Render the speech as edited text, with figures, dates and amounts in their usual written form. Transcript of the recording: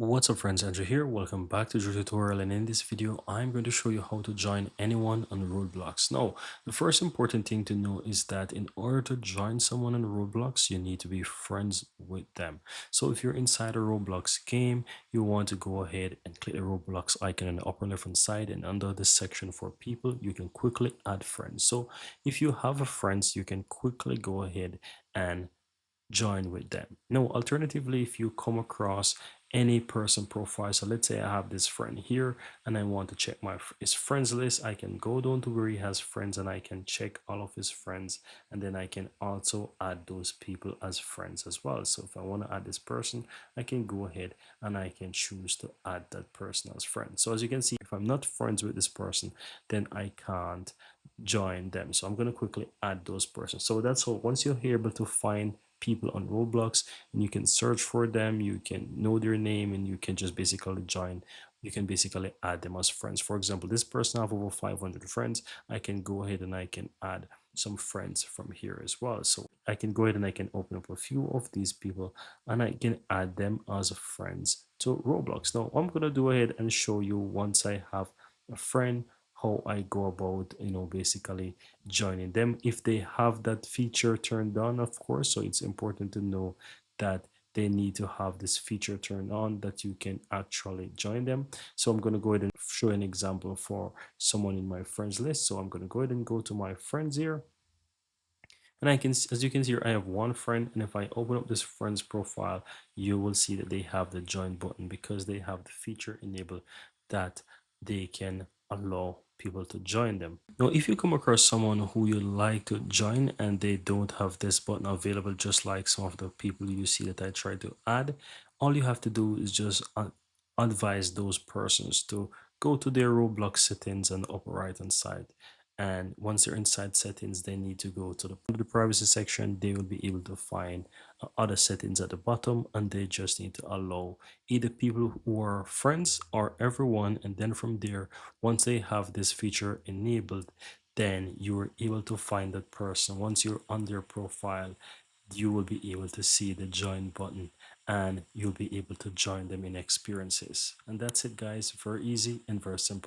What's up friends, Andrew here. Welcome back to the tutorial, and in this video I'm going to show you how to join anyone on Roblox. Now, the first important thing to know is that in order to join someone on Roblox, you need to be friends with them. So if you're inside a Roblox game, you want to go ahead and click the Roblox icon in the upper left hand side, and under this section for people, you can quickly add friends. So if you have a friends, you can quickly go ahead and join with them. No, alternatively, if you come across any person profile, so let's say I have this friend here and I want to check his friends list, I can go down to where he has friends and I can check all of his friends, and then I can also add those people as friends as well. So if I want to add this person, I can go ahead and I can choose to add that person as friend. So as you can see, if I'm not friends with this person, then I can't join them. So I'm going to quickly add those persons. So that's all. Once you're able to find people on Roblox and you can search for them, you can know their name, and you can just basically join. You can basically add them as friends. For example, this person have over 500 friends. I can go ahead and I can add some friends from here as well. So I can go ahead and I can open up a few of these people and I can add them as friends to Roblox. Now I'm gonna go ahead and show you, once I have a friend, how I go about, basically joining them if they have that feature turned on, of course. So it's important to know that they need to have this feature turned on that you can actually join them. So I'm going to go ahead and show an example for someone in my friends list. So I'm going to go ahead and go to my friends here, and I can, as you can see here, I have one friend, and if I open up this friend's profile, you will see that they have the join button because they have the feature enabled that they can allow people to join them. Now, if you come across someone who you like to join and they don't have this button available, just like some of the people you see that I try to add, all you have to do is just advise those persons to go to their Roblox settings on the upper right hand side, and once they're inside settings, they need to go to the privacy section. They will be able to find other settings at the bottom, and they just need to allow either people who are friends or everyone, and then from there, once they have this feature enabled, then you're able to find that person. Once you're on their profile, you will be able to see the join button and you'll be able to join them in experiences. And that's it, guys. Very easy and very simple.